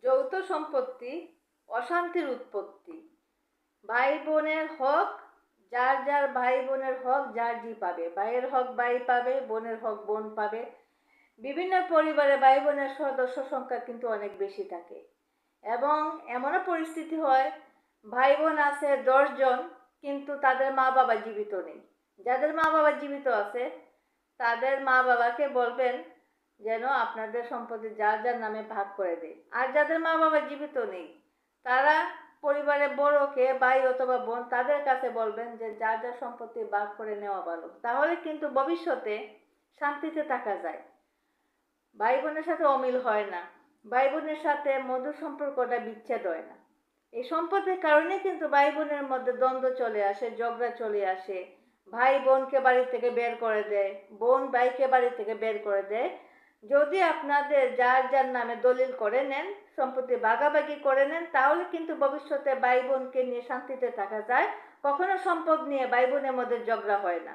যৌথ সম্পত্তি অশান্তির উৎপত্তি। ভাই বোনের হক, যার যার ভাই বোনের হক যার জি পাবে, ভাইয়ের হক ভাই পাবে, বোনের হক বোন পাবে। বিভিন্ন পরিবারে ভাই বোনের সদস্য সংখ্যা কিন্তু অনেক বেশি থাকে এবং এমনও পরিস্থিতি হয় ভাই বোন আছে 10 জন, কিন্তু তাদের মা বাবা জীবিত নেই। যাদের মা বাবা জীবিত আছে তাদের মা বাবাকে বলবেন যেন আপনাদের সম্পত্তি যার যার নামে ভাগ করে দেয়। আর যাদের মা বাবা জীবিত নেই তারা পরিবারে বড় কে ভাই অথবা বোন, তাদের কাছে বলবেন যে যার যার সম্পত্তি ভাগ করে নেওয়া ভালো। তাহলে কিন্তু ভবিষ্যতে শান্তিতে থাকা যায়। ভাই বোনের সাথে অমিল হয় না, ভাই বোনের সাথে মধুর সম্পর্কটা বিচ্ছেদ হয় না। এই সম্পত্তির কারণে কিন্তু ভাই বোনের মধ্যে দ্বন্দ্ব চলে আসে, ঝগড়া চলে আসে। ভাই বোনকে বাড়ি থেকে বের করে দেয়, বোন ভাইকে বাড়ি থেকে বের করে দেয়। যদি আপনাদের যার যার নামে দলিল করে নেন, সম্পত্তি ভাগাভাগি করে নেন, তাহলে কিন্তু ভবিষ্যতে ভাই বোনকে নিয়ে শান্তিতে থাকা যায়। কখনো সম্পদ নিয়ে ভাই বোনের মধ্যে ঝগড়া হয় না।